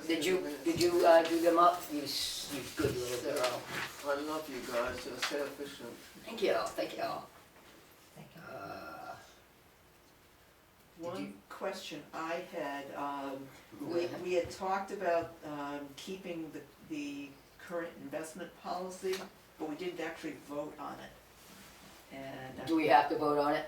Did through you, the minutes. did you, do them up? You good little girl. I love you guys, you're so efficient. Thank you, thank you. Thank you. One question I had, Go ahead. we had talked about keeping the current investment policy, but we didn't actually vote on it. And, Do we have to vote on it?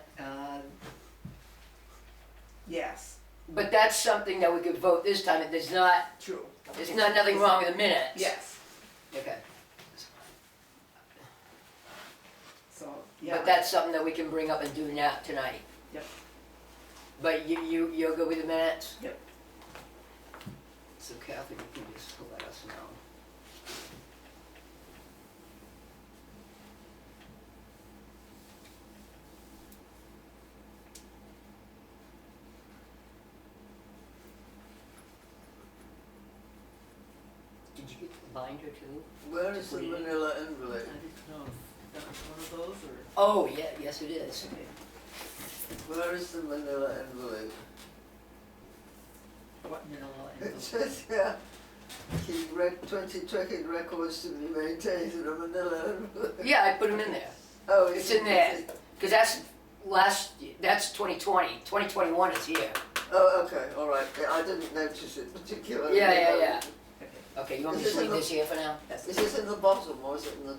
yes, But that's something that we could vote this time, there's not, true. there's not nothing wrong with the minutes. Yes, Okay, so, yeah. but that's something that we can bring up and do now, tonight. Yep. But you're good with the minutes? Yep. So Kathy, you can just let us know. Did you get the binder too? Where is the Put it in. manila I envelope? didn't know if that was one of those, or? Oh, yeah, yes it is. Okay. Where is the manila envelope? What manila It envelope? says here, keep 20 checking records to be maintained in a manila envelope. Yeah, I put them in there. Oh, It's in there. Because that's 2020. 2021 is here. Oh, okay, all right. Yeah, I didn't notice it particularly. Yeah. Okay. Okay, you want me Is to this leave in this here for now? That's Is this in the bottom or is it in the?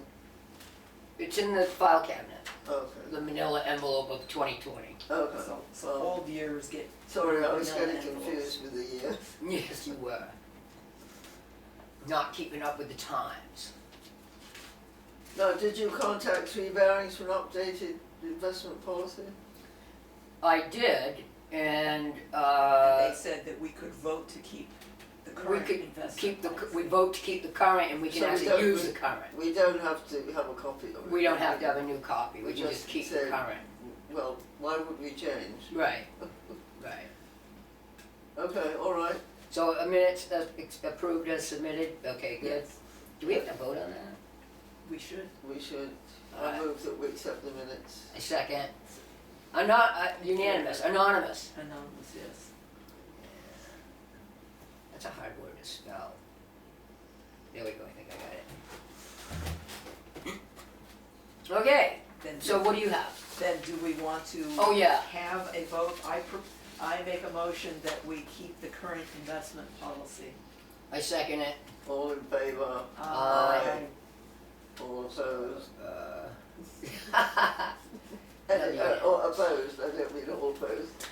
It's in the file cabinet, Okay. the manila envelope of 2020. Okay. So old years get. Sorry, I was manila getting envelopes. confused with the year. Yes, you were. Not keeping up with the times. Now, did you contact Three Bearings for an updated investment policy? I did, and They said that we could vote to keep the we current could investment keep the, policy. we vote to keep the current and we can So we actually don't- use the current. We don't have to have a copy of it. We don't have to have a new copy, we We can just just keep the say- current. Well, why would we change? Right, right. Okay, all right. So a minutes approved as submitted, okay, good. Yes, Do we have to vote on that? we should. We should. I Alright. move that we accept the minutes. A second. Unanimous, anonymous. Anonymous, yes. That's a hard word to spell. There we go, I think I got it. Okay, Then, so what do you have? then do we want to? Oh, yeah. Have a vote? I make a motion that we keep the current investment policy. I second it. All in favour? Aye. All opposed? Yeah. Or opposed, I don't mean all opposed.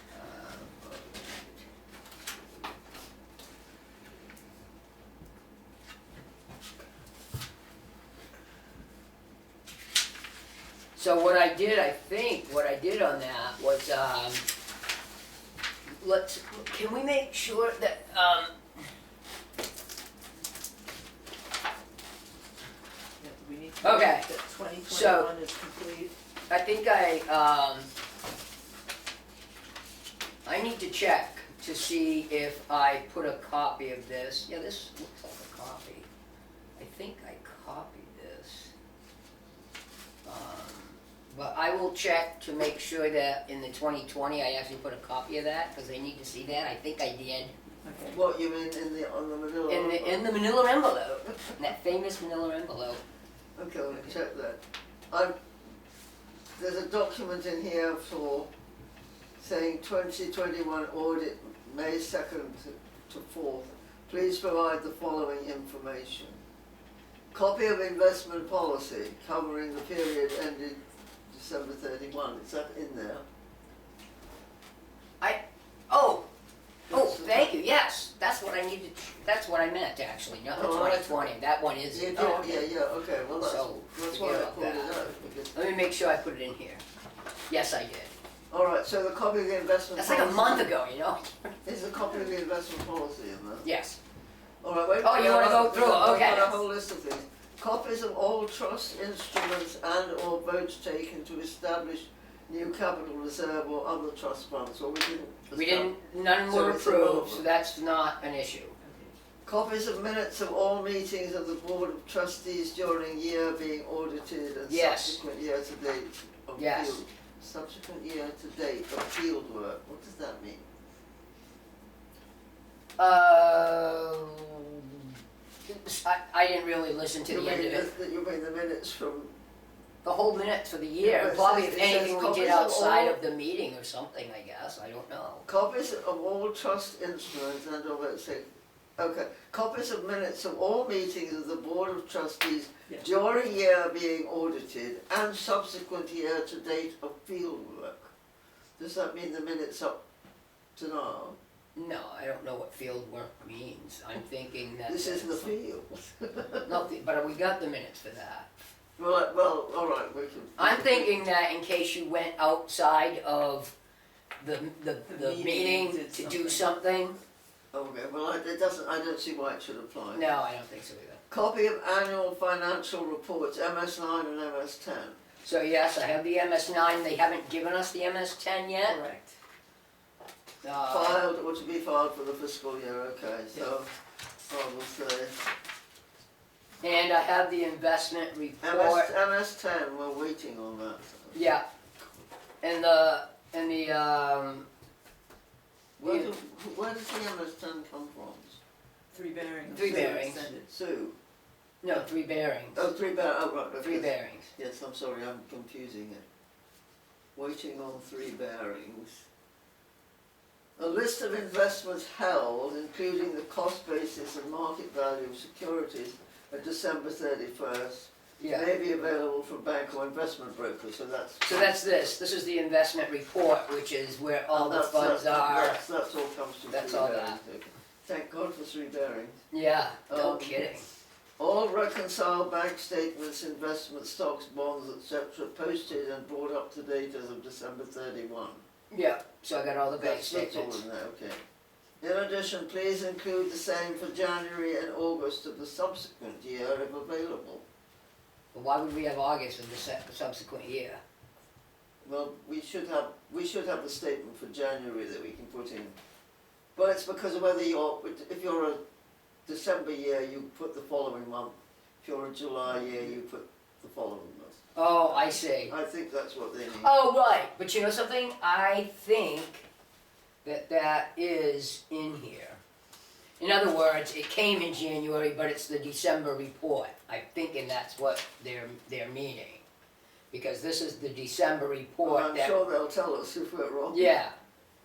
So what I did on that was, can we make sure that, Yeah, we need to. Okay. That 2021 is complete. I think I need to check to see if I put a copy of this. Yeah, this looks like a copy. I think I copied this. But I will check to make sure that in the 2020 I actually put a copy of that, because they need to see that. I think I did. Okay. What, you mean on the manila? In the manila envelope, in that famous manila envelope. Okay, we'll check that. There's a document in here for saying 2021 audit, May 2nd to 4th. Please provide the following information. Copy of investment policy covering the period ended December 31. Is that in there? Thank you, yes, that's what I needed, that's what I meant actually, not the Oh, I 2020, that one is You in did, there. okay, well So, that's forget why I about pulled it that. out. Because, Let me make sure I put it in here. Yes, I did. all right, so the copy of the investment That's policy. like a month ago, you know? Is a copy of the investment policy in there? Yes. All right, wait. Oh, you wanna go through it? I've Okay. got a whole list of things. Copies of all trust instruments and or votes taken to establish new capital reserve or other trust funds. Well, We didn't, none So were it's approved, irrelevant. so that's not an issue. Copies of minutes of all meetings of the Board of Trustees during year being audited and Yes. subsequent year to date of Yes. field. Subsequent year to date of field work. What does that mean? minutes, I didn't really listen to You the end mean of it. you mean the minutes from, The whole minutes for the Yeah, year, but it probably says- if it says anything we copies did of outside all- of the meeting or something, I guess, I don't know. copies of all trust instruments and of it, say, okay, copies of minutes of all meetings of the Board of Trustees Yeah. during year being audited and subsequent year to date of field work. Does that mean the minutes up to now? No, I don't know what field work means, I'm thinking that. This is the that's- field. No, but we got the minutes for that. Well, all right, we can. I'm thinking that in case you went outside of the The meeting, meeting did to do something, Okay, well, it doesn't, I don't see why it should apply. no, I don't think so either. Copy of annual financial reports, MS9 and MS10. So yes, I have the MS9, they haven't given us the MS10 yet. Correct. Filed, or to be filed for the fiscal year, okay, so, I will say, And I have the investment report, MS10, we're waiting on that. yeah. And the, Where does the MS10 come from? Three bearings. Three bearings. Extended. Sue? no, 3 bearings, Oh, right, okay. 3 bearings. Yes, I'm sorry, I'm confusing it. Waiting on 3 bearings. A list of investments held, including the cost basis and market value of securities at December 31st, Yeah, may be available from bank or investment brokers, so that's. so that's this is the investment report, which is where all the That's- funds are. That's all comes from 3 That's all bearings. that. Okay. Thank God for 3 bearings. Yeah, no Um, kidding. All reconciled bank statements, investment stocks, bonds, etc., posted and brought up to date as of December 31. Yeah, so I got all the bank That's all statements. in there, okay. In addition, please include the same for January and August of the subsequent year if available. But why would we have August of the subsequent year? Well, we should have the statement for January that we can put in. But it's because of whether if you're a December year, you put the following month. If you're a July year, you put the following month. Oh, I see. I think that's what they mean. Oh, right, but you know something? I think that is in here. In other words, it came in January, but it's the December report. I'm thinking that's what they're meaning. Because this is the December report Well, I'm that. sure they'll tell us if we're wrong. Yeah,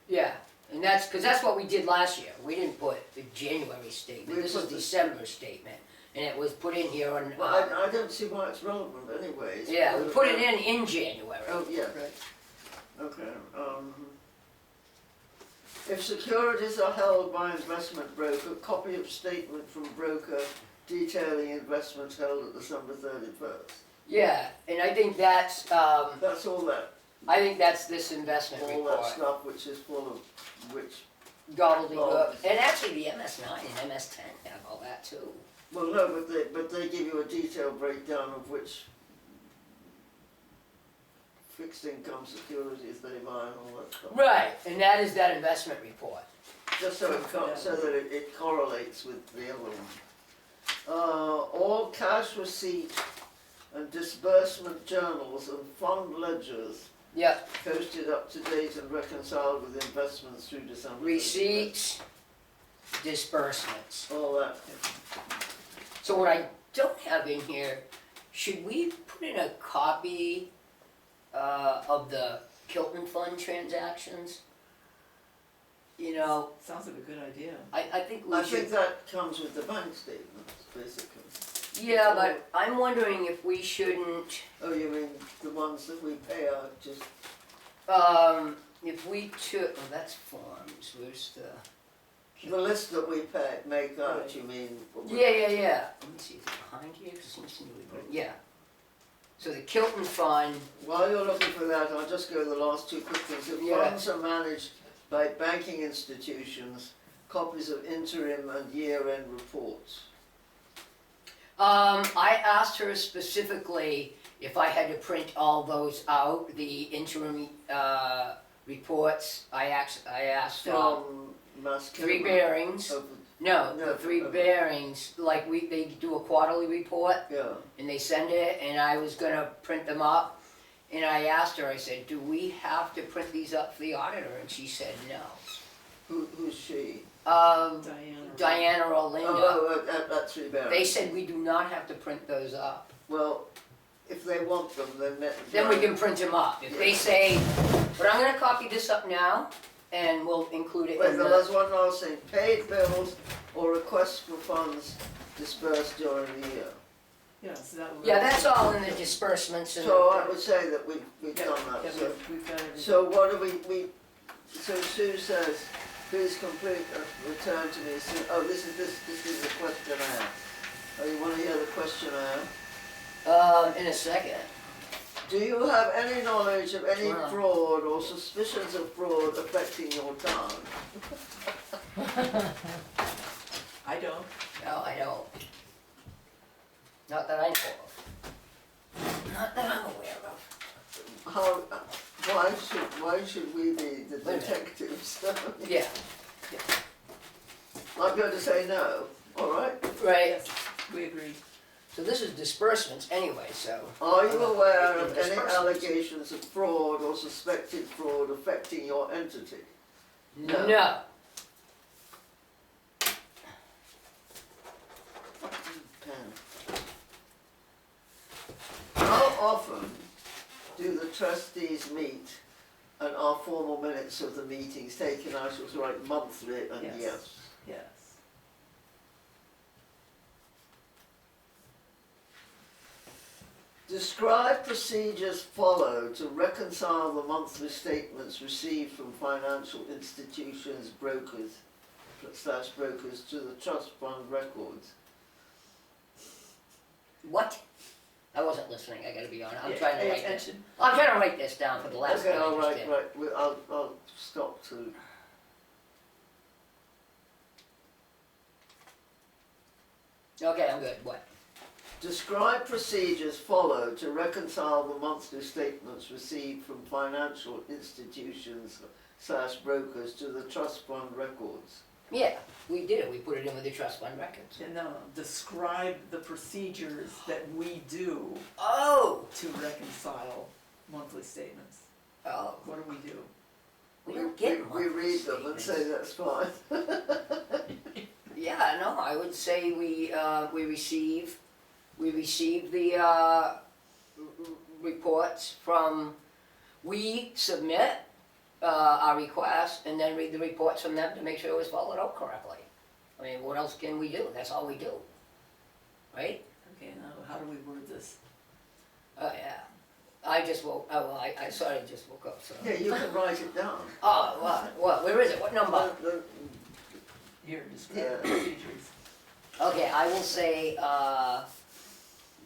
yeah. And that's, because that's what we did last year. We didn't put the January statement. We This put is the- December statement. And it was put in here on, Well, I don't see why it's relevant anyways. yeah, we put it in January. Oh, yeah. Okay, if securities are held by investment broker, copy of statement from broker detailing investments held at December 31st. Yeah, and I think that's, That's all that, I think that's this investment all that report. stuff which is full of, which, Gobbledygook. And actually the MS9 and MS10 have all that too. well, no, but they give you a detailed breakdown of which fixed income securities they buy and all that stuff. Right, and that is that investment report. Just so that it correlates with the other one. All cash receipt and disbursement journals and fund ledgers Yep, posted up to date and reconciled with investments through December. 31st. receipts, disbursements. All that. So what I don't have in here, should we put in a copy of the Kilton Fund transactions? You know, Sounds like a good idea. I think we I should. think that comes with the bank statements, basically. Yeah, but I'm wondering if we shouldn't, Oh, you mean the ones that we pay out just, if we took, oh, that's forms, where's the? the list that we make out, Right. you mean? Yeah. Let me see, is it behind here? 'Cause it seems to me we put it, yeah. So the Kilton Fund, While you're looking for that, I'll just go the last 2 quick things. If Yeah. funds are managed by banking institutions, copies of interim and year-end reports. I asked her specifically if I had to print all those out, the interim, reports. I asked, From Mass 3 Kimber bearings. of- No, No, the 3 okay. bearings, like they do a quarterly report Yeah, and they send it and I was gonna print them up. And I asked her, I said, do we have to print these up for the auditor? And she said, no. who's she? Diana or Linda, That's three barrels. they said we do not have to print those up. Well, if they want them, Then we can print them up. If they say, but I'm gonna copy this up now, and we'll include it Wait, in there's the, one last thing, paid bills or requests for funds dispersed during the year. Yes, that would. yeah, that's all in the disbursements and. So I would say that we've done Yeah, that, so. we've got everything. So what do so Sue says, please complete, return to me, Sue, oh, this is the questionnaire. Oh, you wanna hear the questionnaire? In a second. Do you have any knowledge of any Wow. fraud or suspicions of fraud affecting your town? I don't. No, I don't. Not that I know of. Not that I'm aware of. How, why should we be the minute. detectives? Yeah, I'm going to say no, all right? right. Yes, we agree. So this is disbursements anyway, so. Are you aware of any Disbursements. allegations of fraud or suspected fraud affecting your entity? No. No. Pen. How often do the trustees meet and are formal minutes of the meetings taken? I shall write monthly and Yes. yes. Yes. Describe procedures followed to reconcile the monthly statements received from financial institutions, brokers to the trust fund records. What? I wasn't listening, I gotta be honest. I'm Yeah, trying to pay write this. attention. I'm trying to write this down for the last Okay, one I'll I just write, did. right, I'll stop to. Okay, I'm good. What? Describe procedures followed to reconcile the monthly statements received from financial institutions / brokers to the trust fund records. Yeah, we did it. We put it in with the trust fund records. And no, describe the procedures that we do Oh! to reconcile monthly statements. Oh. What do we do? We don't get We monthly read them and say statements. that's fine. Yeah, no, I would say we receive the reports from, we submit our request and then read the reports from them to make sure it was followed out correctly. I mean, what else can we do? That's all we do, right? Okay, now how do we word this? Oh, yeah. I just woke, oh, well, I sort of just woke up, so. Yeah, you can write it down. Oh, what, where is it? What number? Here, describe Yeah. the procedures. Okay, I will say,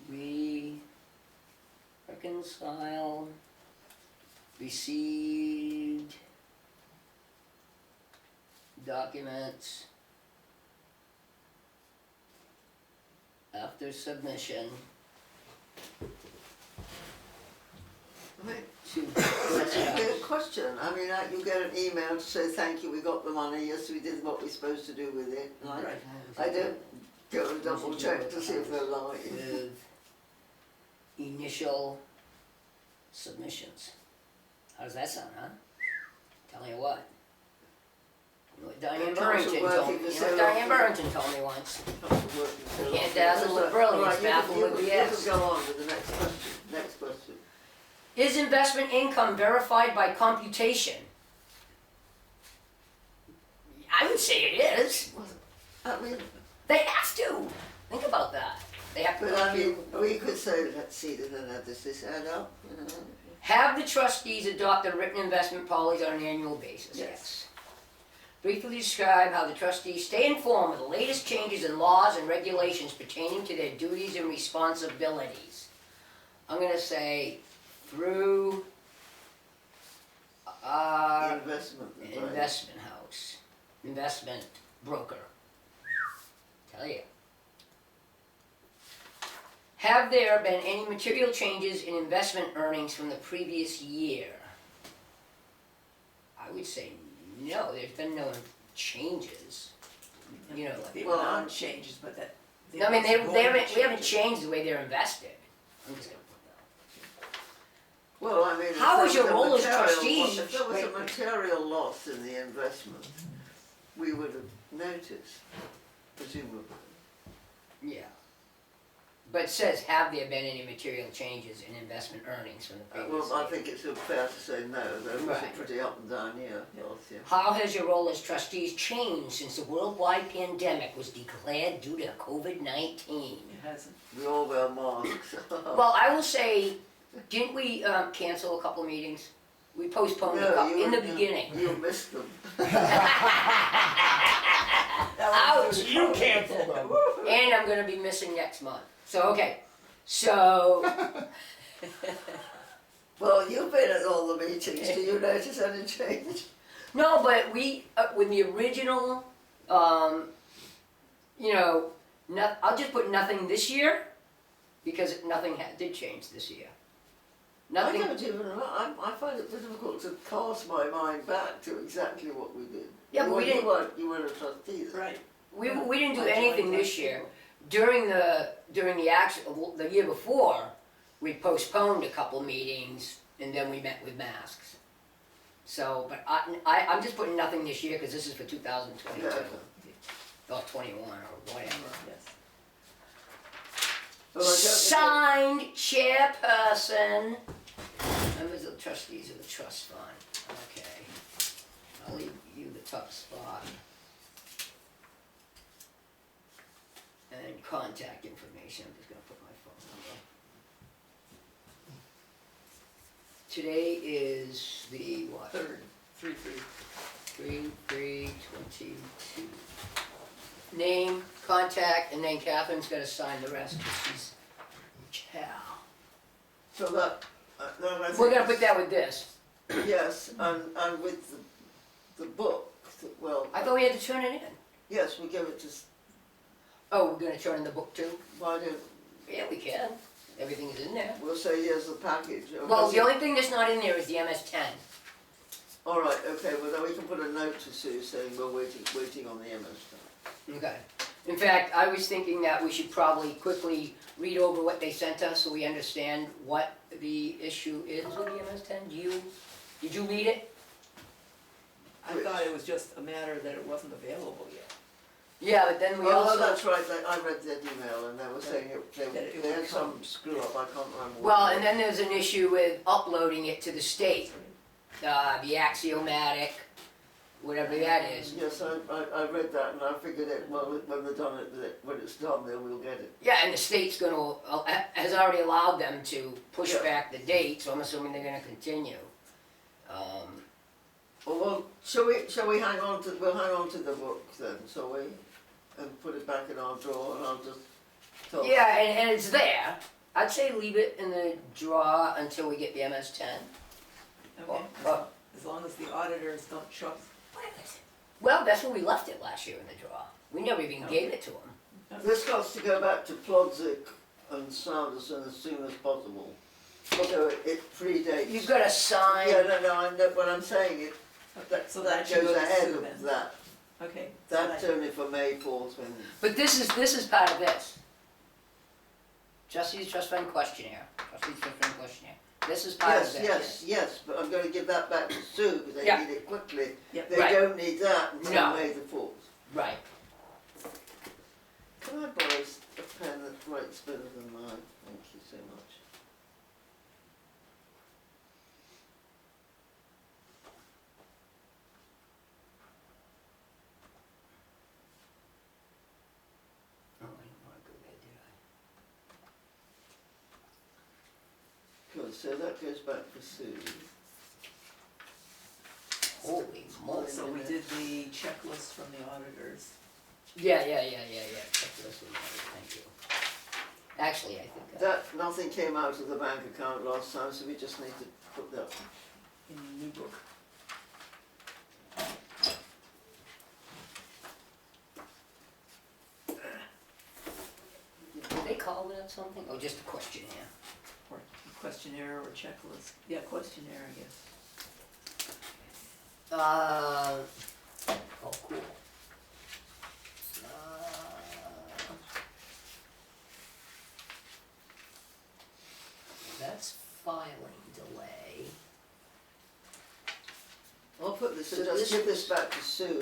we reconcile, received documents after submission to That's a good question. I mean, you get an email to say, thank you, we got the money, yes, we did what we're supposed to do with it. And Right. I don't go and double check to see if they're lying. with initial submissions. How does that sound, huh? Tell you what. You know what Diane Burrington told me once. You can't dazzle with brilliance, baffle with You BS. can go on with the next question. Next question. Is investment income verified by computation? I would say it is. I mean, They have to. Think about that. They have to but I mean, compute. we could say, let's see, does this add up? Have the trustees adopt a written investment policy on an annual basis? Yes. Briefly describe how the trustees stay informed of the latest changes in laws and regulations pertaining to their duties and responsibilities. I'm gonna say through our Investment. investment house, investment broker. Tell you. Have there been any material changes in investment earnings from the previous year? I would say no, there's been no changes. You know, The Well, amount changes, but that. I mean, it's going to we haven't change. changed the way they're invested. I'm just gonna put that. Well, I mean, if How there is your was a role as material- trustees? If there was a Wait. material loss in the investment, we would have noticed, presumably. Yeah. But it says, have there been any material changes in investment earnings from the previous Well, I year? think it's fair to say no, though, it was a Right. pretty up and down year, last year. How has your role as trustees changed since the worldwide pandemic was declared due to COVID-19? It hasn't. We all wear masks. Well, I will say, didn't we cancel a couple meetings? We postponed a No, couple, you in the were- beginning. You missed them. Ouch! You canceled them. And I'm gonna be missing next month. So, okay, so, Well, you've been at all the meetings, do you notice any change? no, but we, with the original, you know, I'll just put nothing this year, because nothing did change this year. Nothing, I don't even know, I find it difficult to cast my mind back to exactly what we did. Yeah, but we didn't- You weren't a trustee then. Right. we didn't do I joined anything last this year. April. During the year before, we postponed a couple meetings, and then we met with masks. So, but I'm just putting nothing this year, because this is for 2022, Yeah. or 21, or whatever. Yes. Well, I don't think Signed chairperson, members of the trustees of the trust fund, okay. I'll leave you the top spot. And contact information, I'm just gonna put my phone number. Today is the what? Third, 3/3. 3/3/22. Name, contact, and then Catherine's gotta sign the rest, because she's Chow. So that, no, I think. We're gonna put that with this. Yes, and with the book, well, I thought we had to turn it in. yes, we give it to, Oh, we're gonna turn in the book too? why don't, Yeah, we can. Everything's in there. we'll say here's the package. Well, the only thing that's not in there is the MS-10. All right, okay, well then we can put a note to Sue saying we're waiting on the MS. Okay. In fact, I was thinking that we should probably quickly read over what they sent us so we understand what the issue is with the MS-10. Did you read it? I thought it was just a matter that it wasn't available yet. Yeah, but then we Oh, also... that's right, I read that email and they were saying That it they would had some come. screw up, I can't remember. what Well, it and then there's an issue with uploading it to the state. The axiomatic, whatever that is. Yes, I read that and I figured it, well, when they're done it, when it's done, then we'll get it. Yeah, and the state's gonna, has already allowed them to push Yeah. back the date, so I'm assuming they're gonna continue. Well, shall we hang on to, we'll hang on to the book then, shall we? And put it back in our drawer and I'll just tell. Yeah, and it's there. I'd say leave it in the drawer until we get the MS-10. Okay. Oh. As long as the auditors don't show. Well, that's where we left it last year in the drawer. We never even gave it to them. This has to go back to Plodzik and Sanderson as soon as possible. So it predates. You've gotta sign. Yeah, no, I know, what I'm saying, So that should goes go to ahead Sue of then. that. Okay. so That's only for May 4th when, But this is part of this. Trustees Trust Fund questionnaire. Trustees Trust Fund questionnaire. This is part of this. yes, but I'm gonna give that back to Sue because they Yeah. need it quickly. Yep. They Right. don't need that until No. May the 4th. Right. Can I borrow a pen that writes better than mine? Thank you so much. Oh, I didn't wanna go there, did I? Good, so that goes back to Sue. Holy moly. So we did the checklist from the auditors. Yeah. Checklist was right, thank you. Actually, I think. That, nothing came out of the bank account last time, so we just need to put that. In the new book. Did they call that something? Oh, just a questionnaire. Or questionnaire or checklist. Yeah, questionnaire, I guess. Oh, cool. That's filing delay. I'll put this, So so just this give this back to Sue.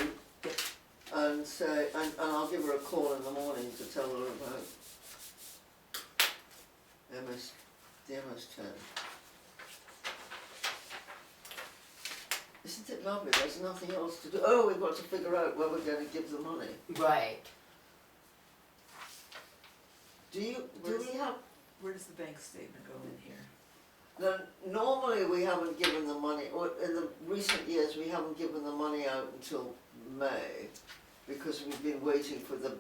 and say, and I'll give her a call in the morning to tell her about the MS10. Isn't it lovely? There's nothing else to do. Oh, we've got to figure out where we're going to give the money. Right. Do Where's- we have? Where does the bank statement go in here? No, normally we haven't given the money, or in the recent years we haven't given the money out until May, because we've been waiting for the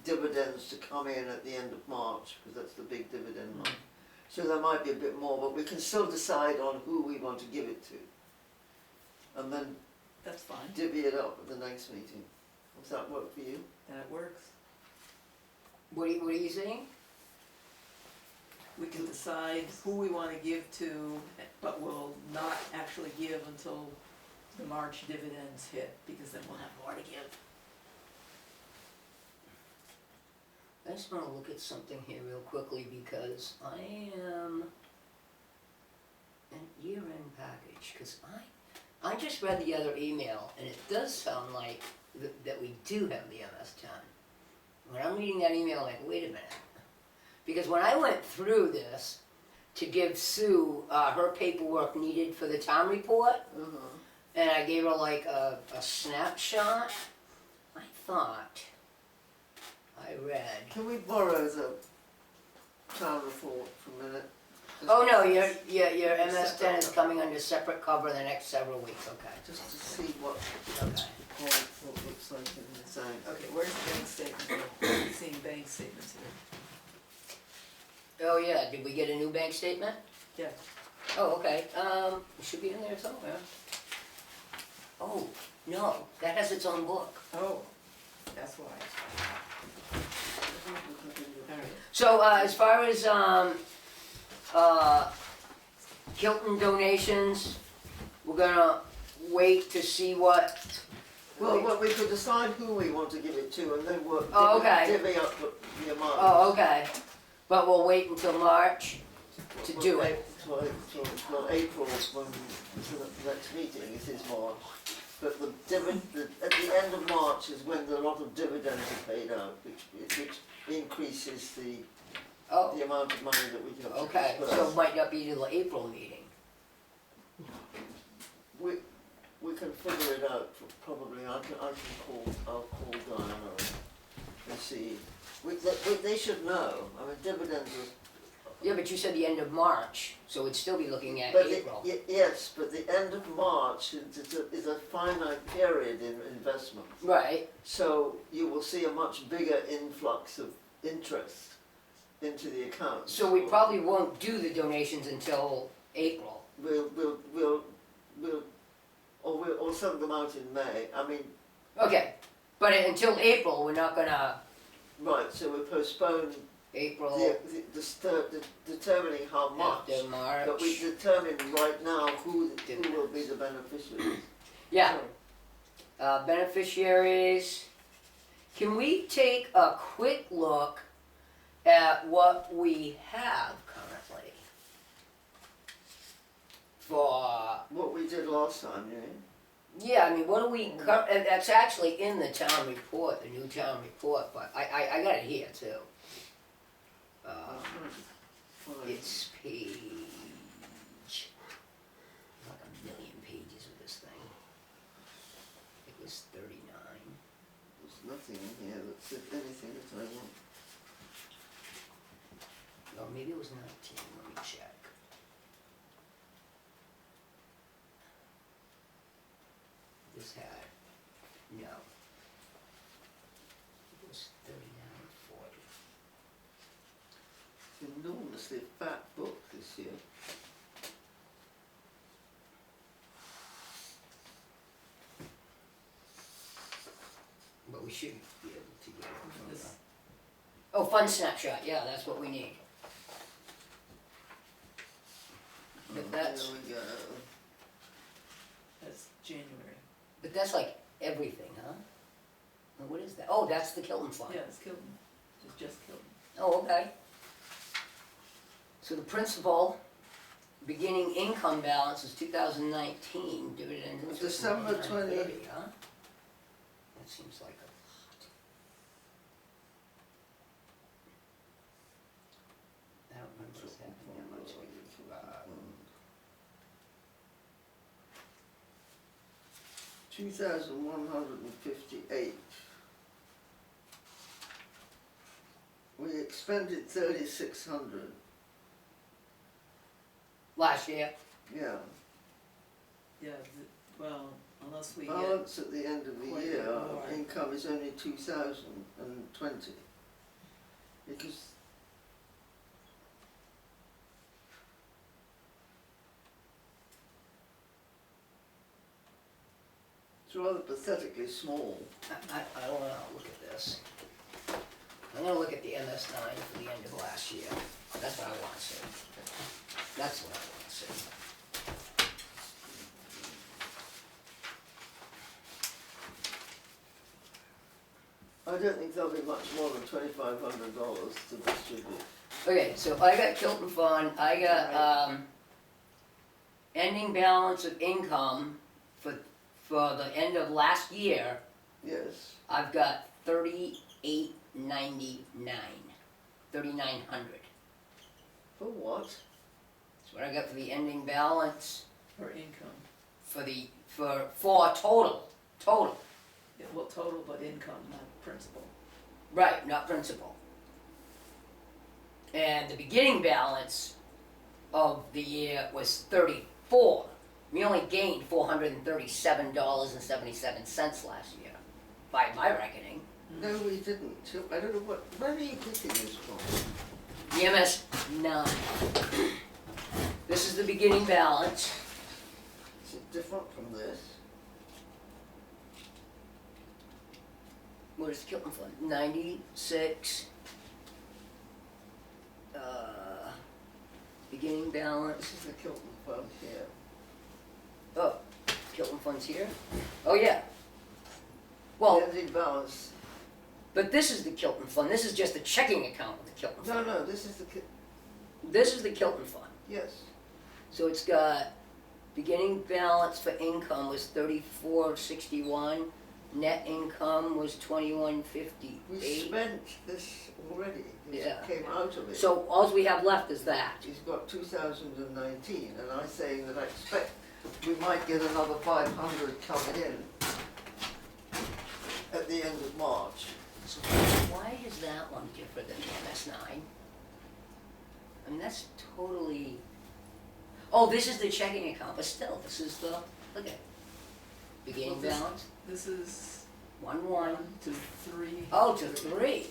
dividends to come in at the end of March, because that's the big dividend month. So there might be a bit more, but we can still decide on who we want to give it to, and then That's fine, divvy it up at the next meeting. Does that work for you? that works. What are you saying? We can decide who we wanna give to, but we'll not actually give until the March dividends hit, because then we'll have more to give. I just wanna look at something here real quickly because I am an year-end package, cause I just read the other email and it does sound like that we do have the MS-10. When I'm reading that email, I'm like, wait a minute. Because when I went through this to give Sue her paperwork needed for the town report, and I gave her like a snapshot, I thought I read. Can we borrow the town report for a minute? Oh no, your MS-10 is coming under separate cover in the next several weeks, okay. Just to see what Okay. what looks like in the thing. Okay, where's the bank statement? I'm seeing bank statements here. Oh yeah, did we get a new bank statement? Yeah. Oh, okay, it should be in there somewhere. Oh, no, that has its own book. Oh, that's why. Alright, So, as far as, Hilton donations, we're gonna wait to see what. Well, we could decide who we want to give it to and then work, Oh, okay. divvy up the amount. Oh, okay, but we'll wait until March to do it. Well, April, when the next meeting, it is March. But at the end of March is when a lot of dividends are paid out, which increases the Oh, amount of money that we can okay, so it disperse. might not be till the April meeting. We can figure it out, probably. I'll call Diana and see. They should know. I mean, dividends are. Yeah, but you said the end of March, so we'd still be looking at But April. yes, but the end of March is a finite period in investment. Right, So you will see a much bigger influx of interest into the accounts. so we probably won't do the donations until April. We'll send them out in May. I mean, Okay, but until April, we're not gonna, right, so we postpone April determining how much. after March. But we determine right now who will be the beneficiaries. Yeah, beneficiaries. Can we take a quick look at what we have currently? For, What we did last time, you mean? yeah, I mean, what do we, and that's actually in the town report, the new town report, but I got it here too. Fine. It's page, like a million pages of this thing. It was 39. There's nothing in here that said anything that I want. Or maybe it was 19, let me check. This had, no. It was 39 or 40. Enormously fat book this year. But we should be able to get it from This- the. Oh, fund snapshot, yeah, that's what we need. But that's, There we go. that's January. but that's like everything, huh? And what is that? Oh, that's the Kilton Fund. Yeah, it's Kilton, it's just Kilton. Oh, okay. So the principal, beginning income balance is 2019, dividend interest. December 930, 20. huh? That seems like 2,158. We expended 3,600, Last year, yeah. Yeah, well, unless we get, Balance at the end of the quite a year, bit more. income is only 2,020. Because it's rather pathetically small. I wanna look at this. I'm gonna look at the MS9 for the end of last year. That's what I wanna see. That's what I wanna see. I don't think there'll be much more than $2,500 to distribute. Okay, so I got Kilton Fund, I got, ending balance of income for the end of last year, Yes, I've got 3,899, 3,900. for what? That's what I got for the ending balance or income, for total. yeah, well, total, but income, not principal. Right, not principal. And the beginning balance of the year was 34. We only gained $437.77 last year, by my reckoning. No, we didn't. I don't know where are you getting this from? The MS9. This is the beginning balance. Is it different from this? What is Kilton Fund? 96. Beginning balance. This is the Kilton Fund here. Oh, Kilton Fund's here? Oh, yeah. Well, The ending balance, but this is the Kilton Fund. This is just the checking account of the Kilton Fund. no, this is the, This is the Kilton Fund. yes. So it's got beginning balance for income was 3461. Net income was 2158. We spent this already. This Yeah. came out of it. So all we have left is that. He's got 2019, and I'm saying that I expect we might get another 500 coming in at the end of March. So why is that one different than the MS9? I mean, that's totally. Oh, this is the checking account, but still, this is the. Look at it. Beginning Well, this- balance This is 1-1. 1 to 3. Oh, to 3.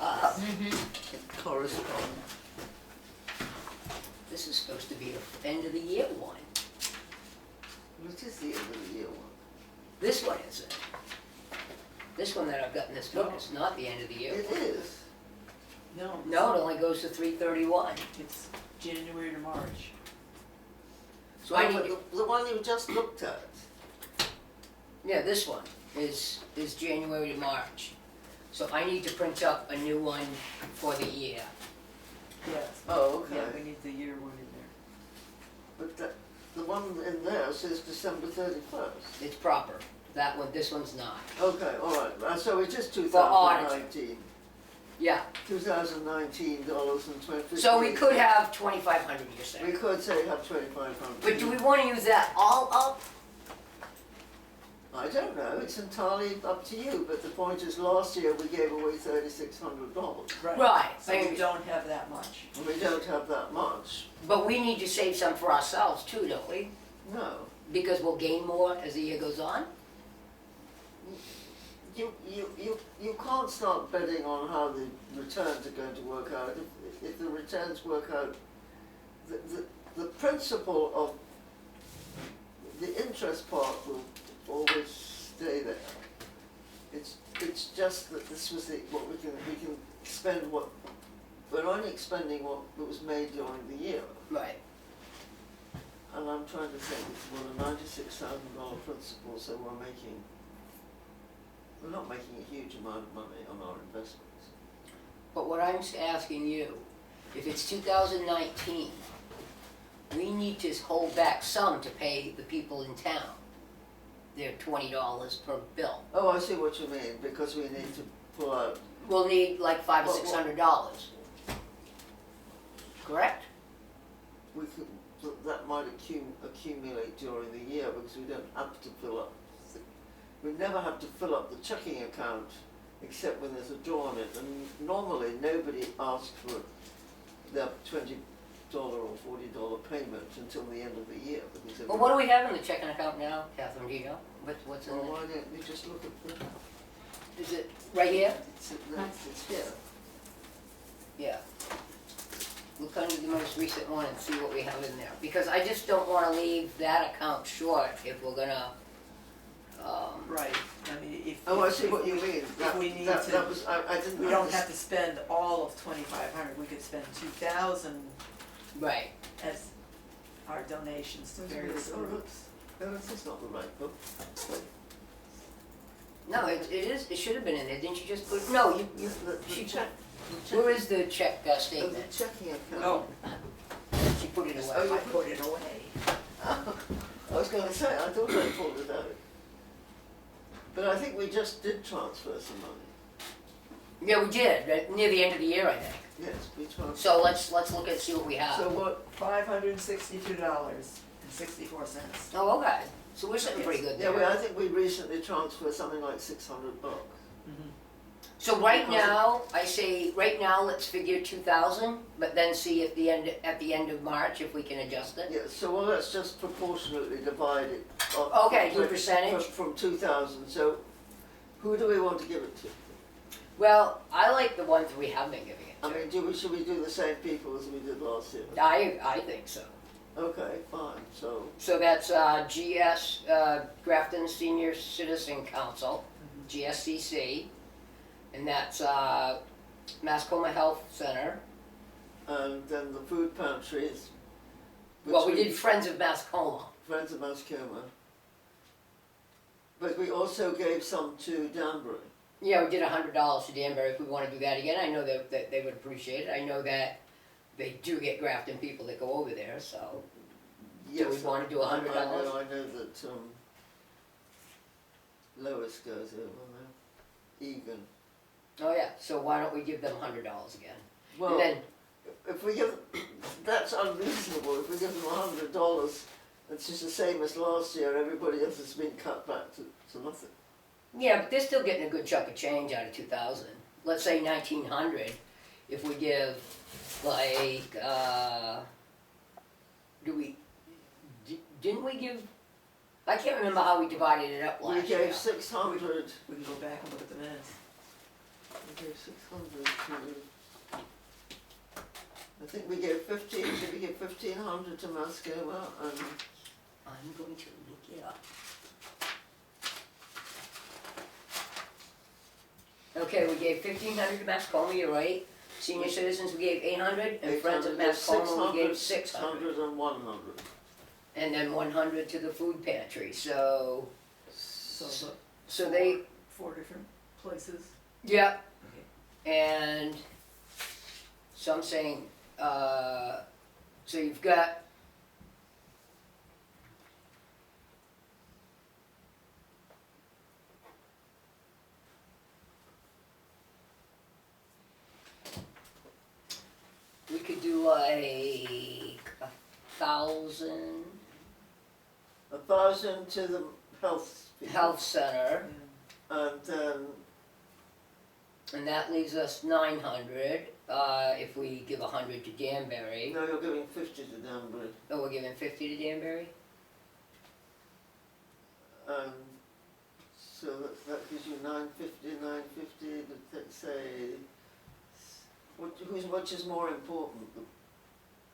Up. It corresponds. This is supposed to be the end of the year one. Which is the end of the year one. This one isn't. This one that I've got in this book is not the end of the year It one. is. No. No, it only goes to 331. It's January to March. So I Oh, need, but the one you just looked at. yeah, this one is January to March. So I need to print up a new one for the year. Yes. Oh, okay. Yeah, we need the year one in there. But the one in there says December 31st. It's proper. That one, this one's not. Okay, all right. So it is For audit. 2019. Yeah, $2,019.20. so we could have 2,500, you're We saying. could say have 2,500. But do we want to use that all up? I don't know. It's entirely up to you. But the point is, last year we gave away $3,600. Right. So we don't have that much. And we don't have that much. But we need to save some for ourselves too, don't we? No. Because we'll gain more as the year goes on? You can't start betting on how the returns are going to work out. If the returns work out, the principle of the interest part will always stay there. It's just that this was what we can spend what we're only expending what was made during the year. Right. And I'm trying to think, it's a $96,000 principal, so we're not making a huge amount of money on our investments. But what I'm asking you, if it's 2019, we need to hold back some to pay the people in town their $20 per bill. Oh, I see what you mean, because we need to pull out. We'll need like $500 or Well, $600. Correct? We could, that might accumulate during the year because we don't have to fill up. We never have to fill up the checking account except when there's a draw on it, and normally nobody asks for their $20 or $40 payment until the end of the year because. Well, what do we have in the checking account now, Catherine, do you know? What's in Well, there? why don't you just look at the, Is it right here? it's here. Yeah. Look under the most recent one and see what we have in there, because I just don't wanna leave that account short if we're gonna, Right, I mean, if. Oh, I if- see what you mean. If we need That to, was, I didn't. we don't have to spend all of 2,500, we could spend 2,000 right. as our donations to various groups. No, this is not the right book. No, it is, it should have been in there, didn't you just put, no, you, The she, check. where is the check The statement? checking account. Oh, She put it Oh, away. you I put it away. I was going to say, I thought I pulled it out. But I think we just did transfer some money. Yeah, we did, right near the end of the year, I think. Yes, we transferred. So let's look and see what we have. So what, $562.64. Oh, okay, so we're sitting pretty good yeah, there. I think we recently transferred something like $600. So right now, I say, right now, let's figure 2,000, but then see at the end of March if we can adjust it. Yeah, so well, let's just proportionately divide it. Okay, do a percentage. From 2,000, so who do we want to give it to? Well, I like the ones we have been giving it I to. mean, should we do the same people as we did last year? I think so. Okay, fine, so, So that's GS, Grafton Senior Citizen Council, GSCC, and that's Mascoma Health Center. and then the food pantries. which Well, we did Friends of Mascoma. Friends of Mascoma. But we also gave some to Danbury. Yeah, we did $100 to Danbury if we want to do that again. I know that they would appreciate it. I know that they do get Grafton people that go over there, so. Yes, we wanna do $100? I know that Lois goes over there, Egan. Oh yeah, so why don't we give them $100 again? Well, And then, if we give, that's unreasonable, if we give them $100, it's just the same as last year, everybody else has been cut back to nothing. yeah, but they're still getting a good chunk of change out of 2,000. Let's say 1,900, if we give like, didn't we give, I can't remember how we divided it up We last year. gave 600, We can go back and look at the minutes. we gave 600 to, I think we gave 15, did we give 1,500 to Mascoma and I'm going to look it up. Okay, we gave 1,500 to Mascoma, you're right. Senior citizens, we gave 800, and Friends of Mascoma, we gave 600. 600 and 100. And then 100 to the food pantry, so, So the so they, 4 different places. yeah, Okay. and so I'm saying, so you've got, we could do like 1,000 1,000 to the health people. health center, And then, and that leaves us 900, if we give 100 to Danbury. no, you're giving 50 to Danbury. Oh, we're giving 50 to Danbury? And so that gives you 950, let's say, which is more important? The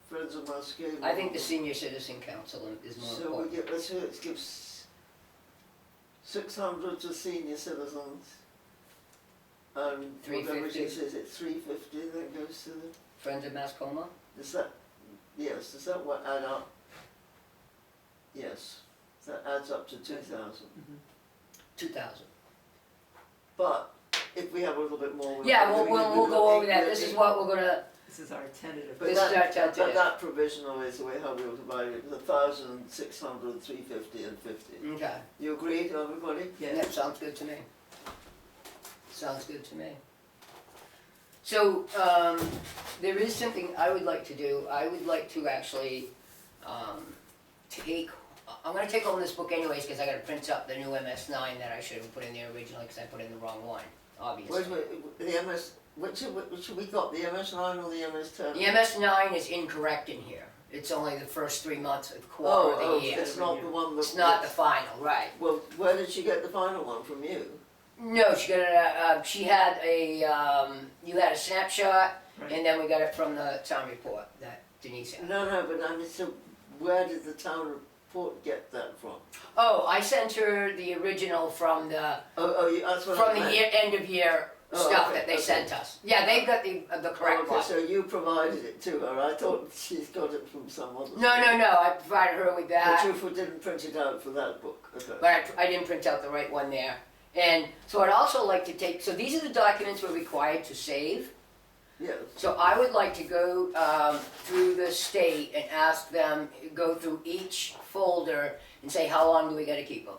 Friends of Mascoma? I think the Senior Citizen Council is more So we important. get, let's give 600 to senior citizens. And whatever it 350. is it 350 that goes to the, Friends of Mascoma? does that, yes, does that what add up? Yes, that adds up to 2,000. 2,000. But if we have a little bit more. Yeah, we'll go over that. This is what we're gonna, This is our tentative. But This is our that, tentative. but that provisional is the way how we'll divide it, 1,000, 600, 350 and 50. okay. You agree, everybody? Yeah. Yeah, sounds good to me. Sounds good to me. So, there is something I would like to do. I would like to actually, I'm gonna take home this book anyways, cause I gotta print up the new MS9 that I should have put in there originally, cause I put in the wrong one, obviously. Wait, the MS, which we got, the MS9 or the MS10? The MS9 is incorrect in here. It's only the first 3 months of the quarter of the year. It's not the one that. It's not the final, right? Well, where did she get the final one, from you? No, she got it, she had you had a snapshot, Right. and then we got it from the town report that Denise had. No, but I mean, so where did the town report get that from? Oh, I sent her the original from the, That's what I from the meant. end of year Oh, stuff okay, that they okay. sent us. Yeah, they've got the correct Okay, one. so you provided it to her, I thought she's got it from some other. No, I provided her with But that, you didn't print it out for that book, okay. but I didn't print out the right one there. And so I'd also like to take, so these are the documents we're required to save. Yes, So I would like to go through the state and ask them, go through each folder and say, how long do we gotta keep them?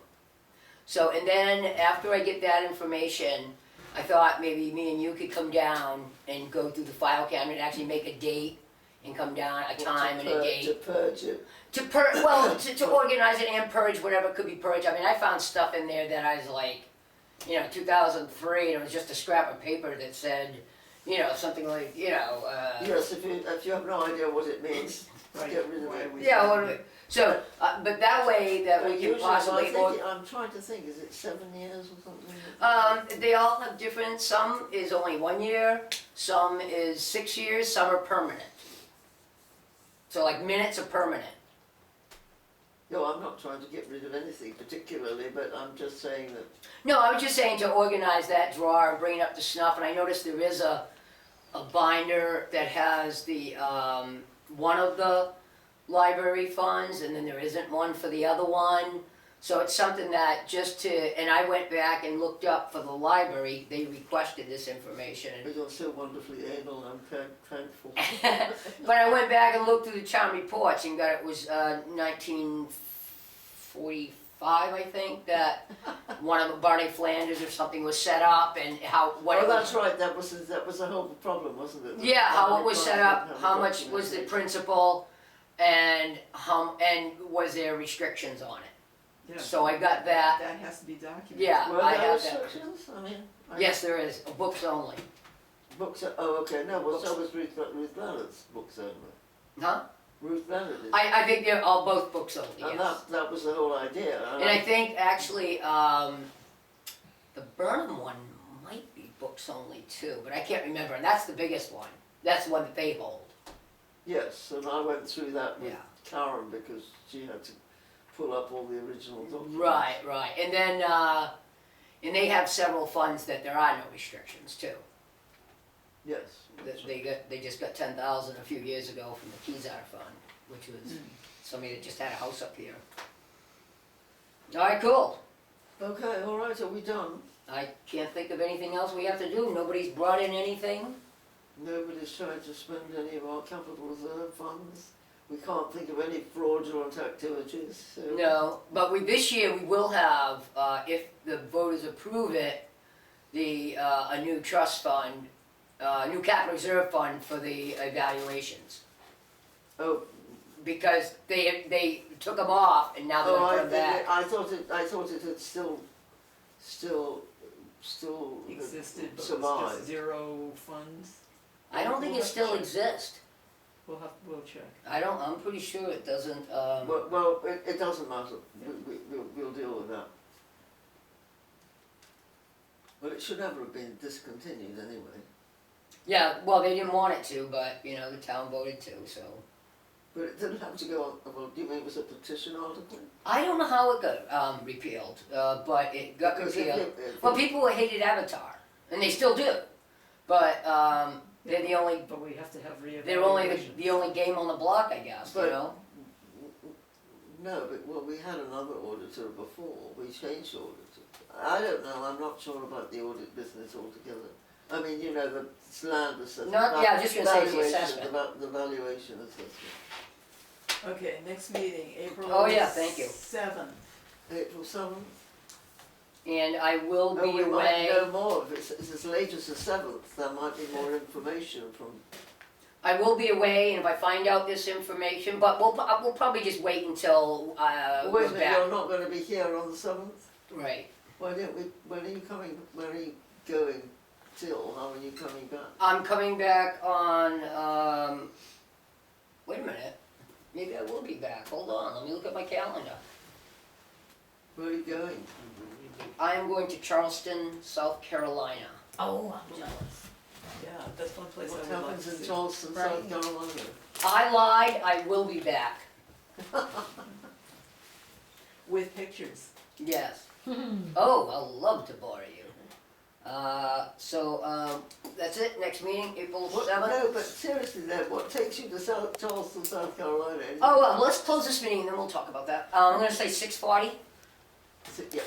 So, and then after I get that information, I thought maybe me and you could come down and go through the file cabinet, actually make a date and come down, a time and a to date. purge it. To organize it and purge whatever could be purged. I mean, I found stuff in there that I was like, 2003, and it was just a scrap of paper that said, something like, Yes, if you have no idea what it means, Right. get rid of Why it. we- yeah, so, but that way that we can Usually, possibly, I'm trying to think, is it 7 years or something? they all have different, some is only 1 year, some is 6 years, some are permanent. So like minutes are permanent. No, I'm not trying to get rid of anything particularly, but I'm just saying that, No, I was just saying to organize that drawer and bring it up to snuff, and I noticed there is a binder that has the, one of the library funds, and then there isn't one for the other one. So it's something that and I went back and looked up for the library, they requested this information. but you're so wonderfully able, I'm thankful. But I went back and looked through the town reports and got, it was 1945, I think, that one of the Barney Flanders or something was set up, and what it Oh, was. that's right, that was the whole problem, wasn't it? Yeah, how it was set up, Have how much was the documentation. principal, and was there restrictions on it. Yeah. So I got that. That has to be documented. Yeah, Were I there have that. restrictions? I mean, Yes, there is, books only. Books, okay, no, well, so was Ruth Leonard's books only. Huh? Ruth Leonard is. I think they're all both books only, And yes. that was the whole idea. And I think actually, the Burnham one might be books only too, but I can't remember, and that's the biggest one. That's the one that they hold. Yes, and I went through that with Yeah. Karen because she had to pull up all the original documents. Right, and then, and they have several funds that there are no restrictions too. Yes. They just got 10,000 a few years ago from the Kezar Fund, which was somebody that just had a house up here. Alright, cool. Okay, all right, are we done? I can't think of anything else we have to do. Nobody's brought in anything. Nobody's trying to spend any of our capital reserve funds. We can't think of any fraudulent activities, so. No, but this year we will have, if the voters approve it, a new trust fund, new capital reserve fund for the evaluations. Oh, Because they took them off and now they're gonna put them back. I thought it had still Existed, but survived. was just zero funds. I don't think it still exists. We'll check. I'm pretty sure it doesn't, Well, it doesn't matter. We'll deal with that. Well, it should never have been discontinued anyway. yeah, well, they didn't want it to, but, the town voted to, so. But it didn't have to go on, well, do you mean it was a petition article? I don't know how it got, repealed, but it got Because repealed. Well, people hated Avatar, and they still do, but, they're the only, But we have to have reevaluation. they're only the only game on the block, I guess, But- you know? No, but, well, we had another auditor before, we changed auditor. I don't know, I'm not sure about the audit business altogether. I mean, the land assessment. Not- yeah, I was just gonna say it's the valuation, assessment. The valuation assessment. Okay, next meeting, April. Oh, yeah, thank you. 7th. April 7th? And I will Oh, be we might away, know more, if it's as late as the 7th, there might be more information from, I will be away, and if I find out this information, but we'll probably just wait until, Wait a we're minute, back. you're not gonna be here on the 7th? Right. Why don't we, when are you coming, when are you going till, how are you coming back? I'm coming back on, wait a minute, maybe I will be back, hold on, let me look at my calendar. Where are you going? I am going to Charleston, South Carolina. Oh, I'm jealous. Yeah, that's one place I What would like happens to in see. Charleston, Right. South Carolina? I lied, I will be back, With pictures. yes. Oh, I'll love to bore you. That's it, next meeting, April What, 7th. no, but seriously though, what takes you to Charleston, South Carolina? Oh, well, let's close this meeting and then we'll talk about that. I'm gonna say 6:40. Yeah.